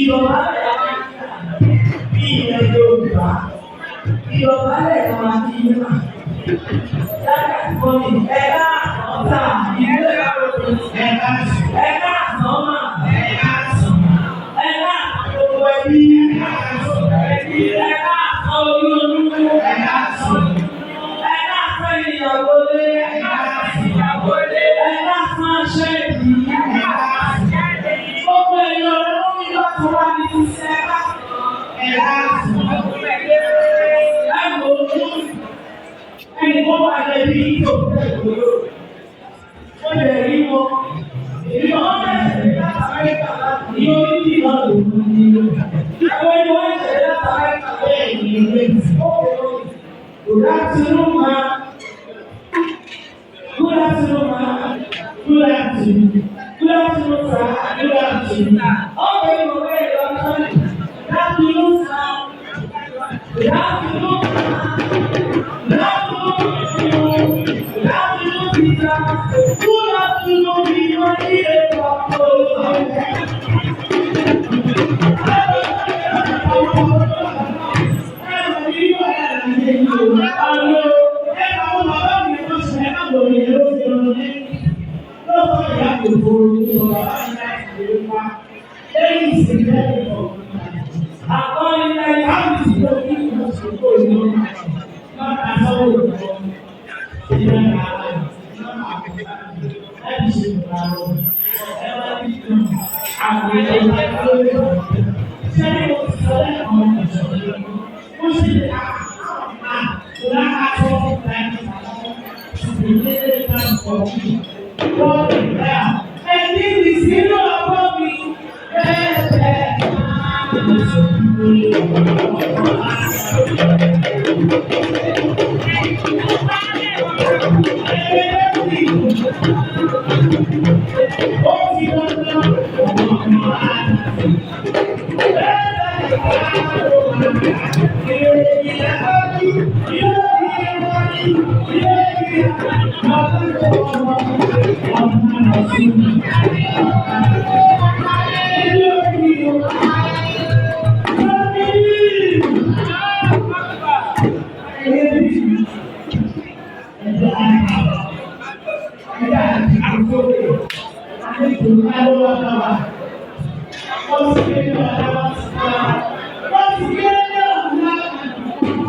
ìdọ̀bálẹ̀ bí ilẹ̀ Yorùbá ìdọ̀bálẹ̀ kan àti ìyá dáadáa fún mi ẹ̀ka ọ̀tá ìlú ẹ̀ka àsánmà ẹ̀ka gbogbo ẹbí ẹ̀ka àsán orí olúwo ẹ̀ka àsán ìyàwó lé ẹ̀ka àsán aṣọ ìdí gbogbo èèyàn rẹ̀ ló ní láti wá ní iṣẹ́ ẹ̀ka àsán ẹ̀kọ́ ojú ẹni tó wà lẹ́bí tó tẹ̀lé ó lè rí wọn èyí wọn tẹ̀lé láti Amẹ́ríkà láti ní orí bí wọn lò ó ní ẹgbẹ́ ni wọ́n tẹ̀lé láti Amẹ́ríkà bẹ́ẹ̀ ní ìwé ìfowópamọ́ good afternoon ma good afternoon ma good afternoon sir good afternoon ọ̀gbẹ́ ìwọ̀n bẹ́ẹ̀ lọ sọ́ni good afternoon sir good afternoon ma.